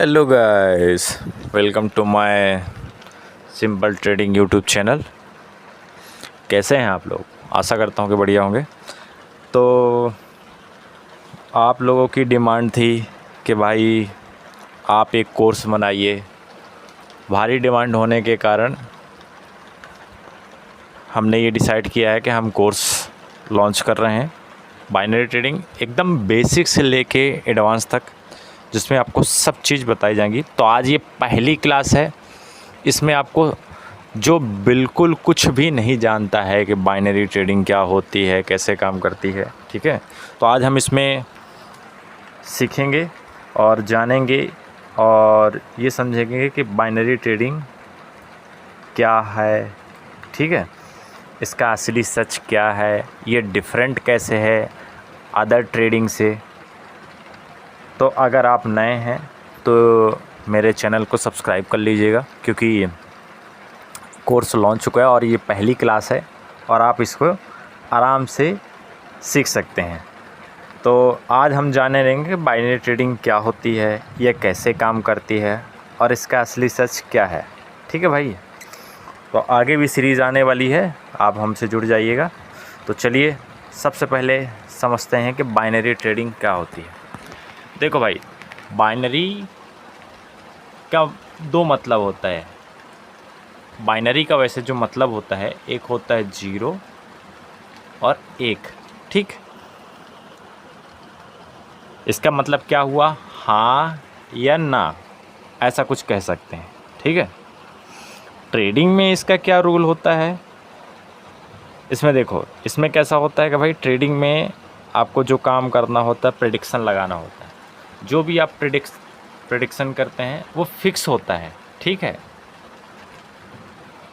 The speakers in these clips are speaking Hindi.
Hello guys, welcome to my simple trading YouTube channel. कैसे हैं आप लोग? आशा करता हूँ कि बढ़िया होंगे। तो आप लोगों की डिमांड थी कि भाई आप एक कोर्स बनाइए। भारी डिमांड होने के कारण हमने ये डिसाइड किया है कि हम कोर्स लॉन्च कर रहे हैं। बाइनरी ट्रेडिंग एकदम बेसिक से लेके एडवांस तक, जिसमें आपको सब चीज़ बताई जाएंगी। तो आज ये पहली क्लास है। इसमें आपको जो बिल्कुल कुछ भी नहीं जानता है कि बाइनरी ट्रेडिंग क्या होती है, कैसे काम करती है, ठीक है, तो आज हम इसमें सीखेंगे और जानेंगे और ये समझेंगे कि बाइनरी ट्रेडिंग क्या है, ठीक है, इसका असली सच क्या है, ये डिफरेंट कैसे है अदर ट्रेडिंग से। तो अगर आप नए हैं तो मेरे चैनल को सब्सक्राइब कर लीजिएगा, क्योंकि कोर्स लॉन्च चुका है और ये पहली क्लास है और आप इसको आराम से सीख सकते हैं। तो आज हम जाने लेंगे बाइनरी ट्रेडिंग क्या होती है, ये कैसे काम करती है और इसका असली सच क्या है, ठीक है भाई। तो आगे भी सीरीज़ आने वाली है, आप हमसे जुड़ जाइएगा। तो चलिए सबसे पहले समझते हैं कि बाइनरी ट्रेडिंग क्या होती है। देखो भाई, बाइनरी का दो मतलब होता है। बाइनरी का वैसे जो मतलब होता है, एक होता है 0 और 1, ठीक। इसका मतलब क्या हुआ, हाँ या ना, ऐसा कुछ कह सकते हैं, ठीक है। ट्रेडिंग में इसका क्या रूल होता है, इसमें देखो, इसमें कैसा होता है कि भाई ट्रेडिंग में आपको जो काम करना होता है, प्रेडिक्शन लगाना होता है। जो भी आप प्रेडिक्शन करते हैं वो फिक्स होता है, ठीक है।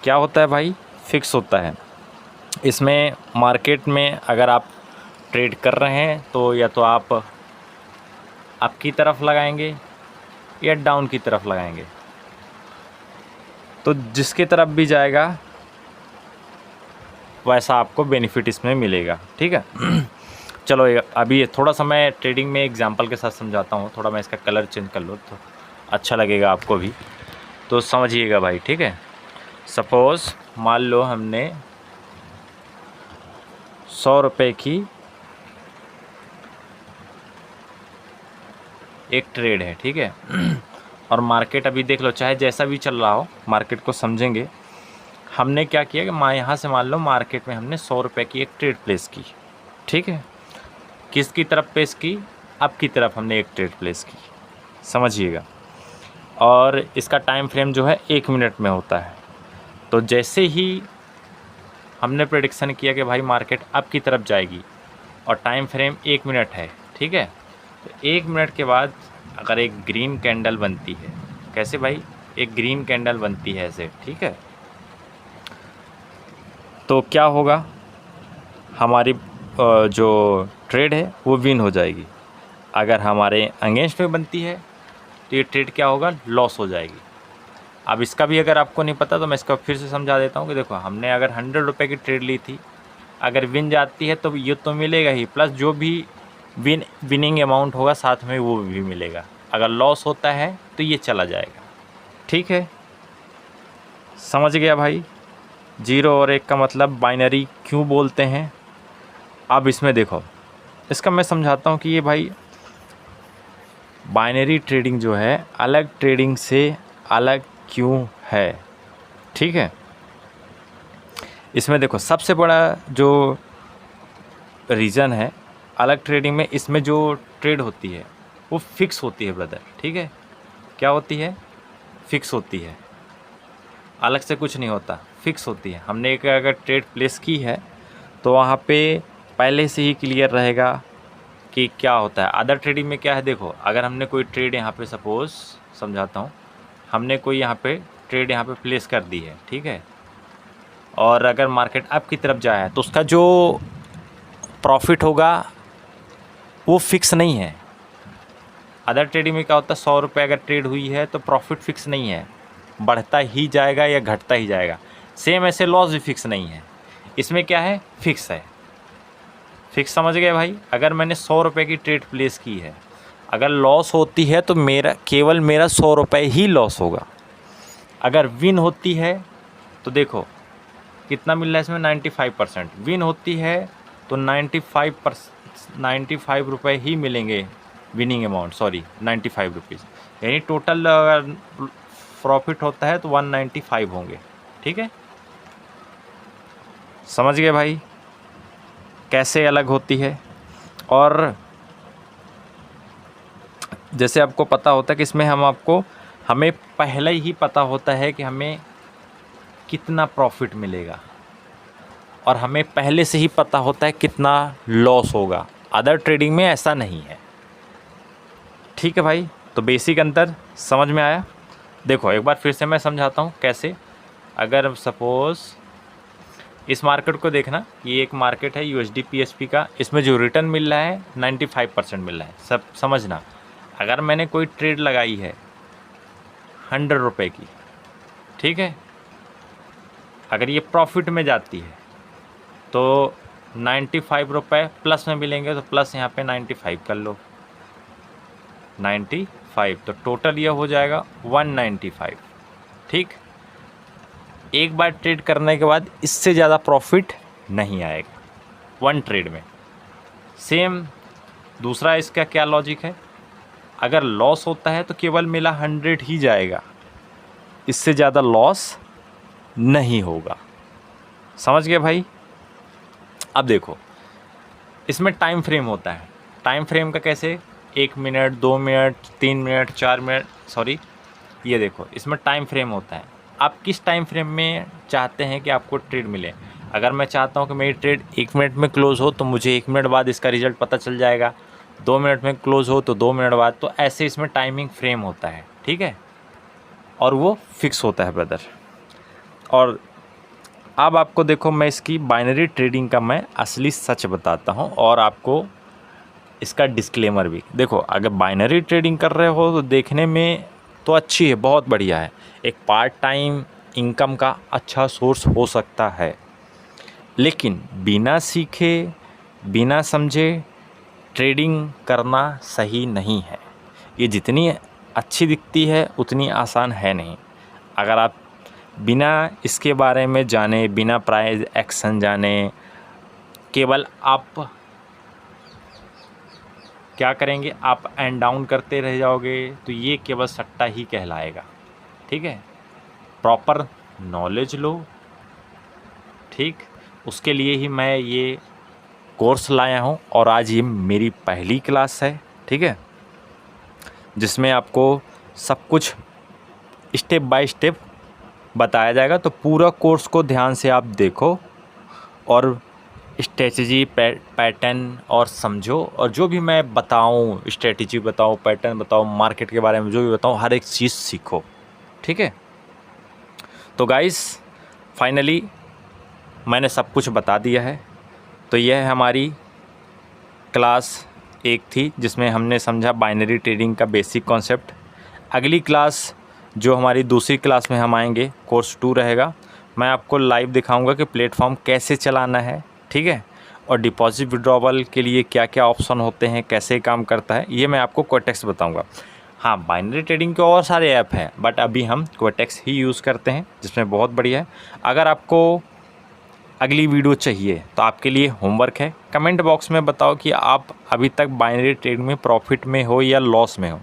क्या होता है भाई, फिक्स होता है। इसमें मार्केट में अगर आप ट्रेड कर रहे हैं तो या तो आप अप की तरफ लगाएंगे या डाउन की तरफ लगाएंगे, तो जिसकी तरफ भी जाएगा वैसा आपको बेनिफिट इसमें मिलेगा, ठीक है। चलो अभी ये थोड़ा सा मैं ट्रेडिंग में एग्जांपल के साथ समझाता हूँ। थोड़ा मैं इसका कलर चेंज कर लूँ तो अच्छा लगेगा आपको भी, तो समझिएगा भाई, ठीक है। सपोज़ मान लो हमने 100 रुपये की एक ट्रेड है, ठीक है। और मार्केट अभी देख लो, चाहे जैसा भी चल रहा हो, मार्केट को समझेंगे। हमने क्या किया कि यहाँ से मान लो मार्केट में हमने 100 रुपये की एक ट्रेड प्लेस की, ठीक है। किसकी तरफ प्लेस की, अप की तरफ हमने एक ट्रेड प्लेस की, समझिएगा। और इसका टाइम फ्रेम जो है 1 मिनट में होता है। तो जैसे ही हमने प्रेडिक्शन किया कि भाई मार्केट अप की तरफ जाएगी और टाइम फ्रेम 1 मिनट है, ठीक है, तो 1 मिनट के बाद अगर एक ग्रीन कैंडल बनती है, कैसे भाई, एक ग्रीन कैंडल बनती है ऐसे, ठीक है, तो क्या होगा, हमारी जो ट्रेड है वो विन हो जाएगी। अगर हमारे अगेंस्ट में बनती है तो ये ट्रेड क्या होगा, लॉस हो जाएगी। अब इसका भी अगर आपको नहीं पता तो मैं इसका फिर से समझा देता हूँ कि देखो, हमने अगर 100 रुपये की ट्रेड ली थी, अगर विन जाती है तो ये तो मिलेगा ही, प्लस जो भी विनिंग अमाउंट होगा साथ में वो भी मिलेगा। अगर लॉस होता है तो ये चला जाएगा, ठीक है। समझ गया भाई, 0 और 1 का मतलब बाइनरी क्यों बोलते हैं। अब इसमें देखो, इसका मैं समझाता हूँ कि ये भाई बाइनरी ट्रेडिंग जो है अलग ट्रेडिंग से अलग क्यों है, ठीक है। इसमें देखो, सबसे बड़ा जो रीज़न है अलग ट्रेडिंग में, इसमें जो ट्रेड होती है वो फिक्स होती है ब्रदर, ठीक है। क्या होती है, फिक्स होती है, अलग से कुछ नहीं होता, फिक्स होती है। हमने एक अगर ट्रेड प्लेस की है तो वहाँ पे पहले से ही क्लियर रहेगा कि क्या होता है। अदर ट्रेडिंग में क्या है, देखो, अगर हमने कोई ट्रेड यहाँ पे, सपोज़ समझाता हूँ, हमने कोई यहाँ पे ट्रेड यहाँ पे प्लेस कर दी है, ठीक है, और अगर मार्केट अप की तरफ जाए तो उसका जो प्रॉफिट होगा वो फिक्स नहीं है। अदर ट्रेडिंग में क्या होता है, 100 रुपये अगर ट्रेड हुई है तो प्रॉफिट फिक्स नहीं है, बढ़ता ही जाएगा या घटता ही जाएगा। सेम ऐसे लॉस भी फिक्स नहीं है। इसमें क्या है, फिक्स है, फिक्स, समझ गए भाई। अगर मैंने 100 रुपये की ट्रेड प्लेस की है अगर लॉस होती है तो केवल मेरा 100 रुपये ही लॉस होगा। अगर विन होती है तो देखो कितना मिल रहा है इसमें, 95%। विन होती है तो 95 रुपये ही मिलेंगे, विनिंग अमाउंट, सॉरी 95 रुपीज़, यानी टोटल अगर प्रॉफिट होता है तो 195 होंगे। ठीक है, समझ गए भाई कैसे अलग होती है। और जैसे आपको पता होता है कि इसमें हमें पहले ही पता होता है कि हमें कितना प्रॉफिट मिलेगा, और हमें पहले से ही पता होता है कितना लॉस होगा। अदर ट्रेडिंग में ऐसा नहीं है। ठीक है भाई, तो बेसिक अंतर समझ में आया। देखो एक बार फिर से मैं समझाता हूँ कैसे। अगर सपोज़ इस मार्केट को देखना, ये एक मार्केट है USD PSP का, इसमें जो रिटर्न मिल रहा है 95% मिल रहा है। सब समझना, अगर मैंने कोई ट्रेड लगाई है 100 रुपये की, ठीक है, अगर ये प्रॉफिट में जाती है तो 95 रुपये प्लस में मिलेंगे, तो प्लस यहाँ पे 95 कर लो, 95, तो टोटल ये हो जाएगा 195। ठीक, एक बार ट्रेड करने के बाद इससे ज़्यादा प्रॉफिट नहीं आएगा वन ट्रेड में। सेम दूसरा इसका क्या लॉजिक है, अगर लॉस होता है तो केवल मेरा 100 ही जाएगा, इससे ज़्यादा लॉस नहीं होगा। समझ गए भाई। अब देखो इसमें टाइम फ्रेम होता है। टाइम फ्रेम का कैसे, 1 minute, 2 minute, 3 minute, 4 minute, sorry ये देखो इसमें टाइम फ्रेम होता है। आप किस टाइम फ्रेम में चाहते हैं कि आपको ट्रेड मिले। अगर मैं चाहता हूं कि मेरी ट्रेड 1 मिनट में क्लोज़ हो तो मुझे 1 मिनट बाद इसका रिज़ल्ट पता चल जाएगा, 2 मिनट में क्लोज़ हो तो 2 मिनट बाद, तो ऐसे इसमें टाइमिंग फ्रेम होता है। ठीक है, और वो फिक्स होता है ब्रदर। और अब आपको देखो मैं इसकी बाइनरी ट्रेडिंग का मैं असली सच बताता हूँ, और आपको इसका डिस्क्लेमर भी देखो। अगर बाइनरी ट्रेडिंग कर रहे हो तो देखने में तो अच्छी है, बहुत बढ़िया है, एक पार्ट टाइम इनकम का अच्छा सोर्स हो सकता है, लेकिन बिना सीखे बिना समझे ट्रेडिंग करना सही नहीं है। ये जितनी अच्छी दिखती है उतनी आसान है नहीं। अगर आप बिना इसके बारे में जाने, बिना प्राइस एक्शन जाने, केवल आप क्या करेंगे, आप एंड डाउन करते रह जाओगे, तो ये केवल सट्टा ही कहलाएगा। ठीक है, प्रॉपर नॉलेज लो। ठीक, उसके लिए ही मैं ये कोर्स लाया हूँ, और आज ये मेरी पहली क्लास है। ठीक है, जिसमें आपको सब कुछ स्टेप बाय स्टेप बताया जाएगा। तो पूरा कोर्स को ध्यान से आप देखो और स्ट्रेटजी पैटर्न और समझो, और जो भी मैं बताऊं, स्ट्रेटजी बताऊं, पैटर्न बताऊं, मार्केट के बारे में जो भी बताऊं, हर एक चीज़ सीखो। ठीक है, तो गाइस फाइनली मैंने सब कुछ बता दिया है। तो यह हमारी क्लास 1 थी जिसमें हमने समझा बाइनरी ट्रेडिंग का बेसिक कॉन्सेप्ट। अगली क्लास जो हमारी दूसरी क्लास में हम आएंगे, कोर्स 2 रहेगा, मैं आपको लाइव दिखाऊंगा कि प्लेटफॉर्म कैसे चलाना है। ठीक है, और डिपॉजिट विड्रॉवल के लिए क्या क्या ऑप्शन होते हैं, कैसे काम करता है, ये मैं आपको क्विटेक्स बताऊंगा। हाँ, बाइनरी ट्रेडिंग के और सारे ऐप हैं, बट अभी हम क्विटेक्स ही यूज़ करते हैं, जिसमें बहुत बढ़िया है। अगर आपको अगली वीडियो चाहिए तो आपके लिए होमवर्क है, कमेंट बॉक्स में बताओ कि आप अभी तक बाइनरी ट्रेडिंग में प्रॉफिट में हो या लॉस में हो,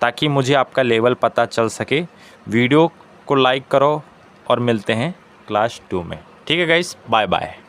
ताकि मुझे आपका लेवल पता चल सके। वीडियो को लाइक करो और मिलते हैं क्लास 2 में। ठीक है गाइस, बाय बाय।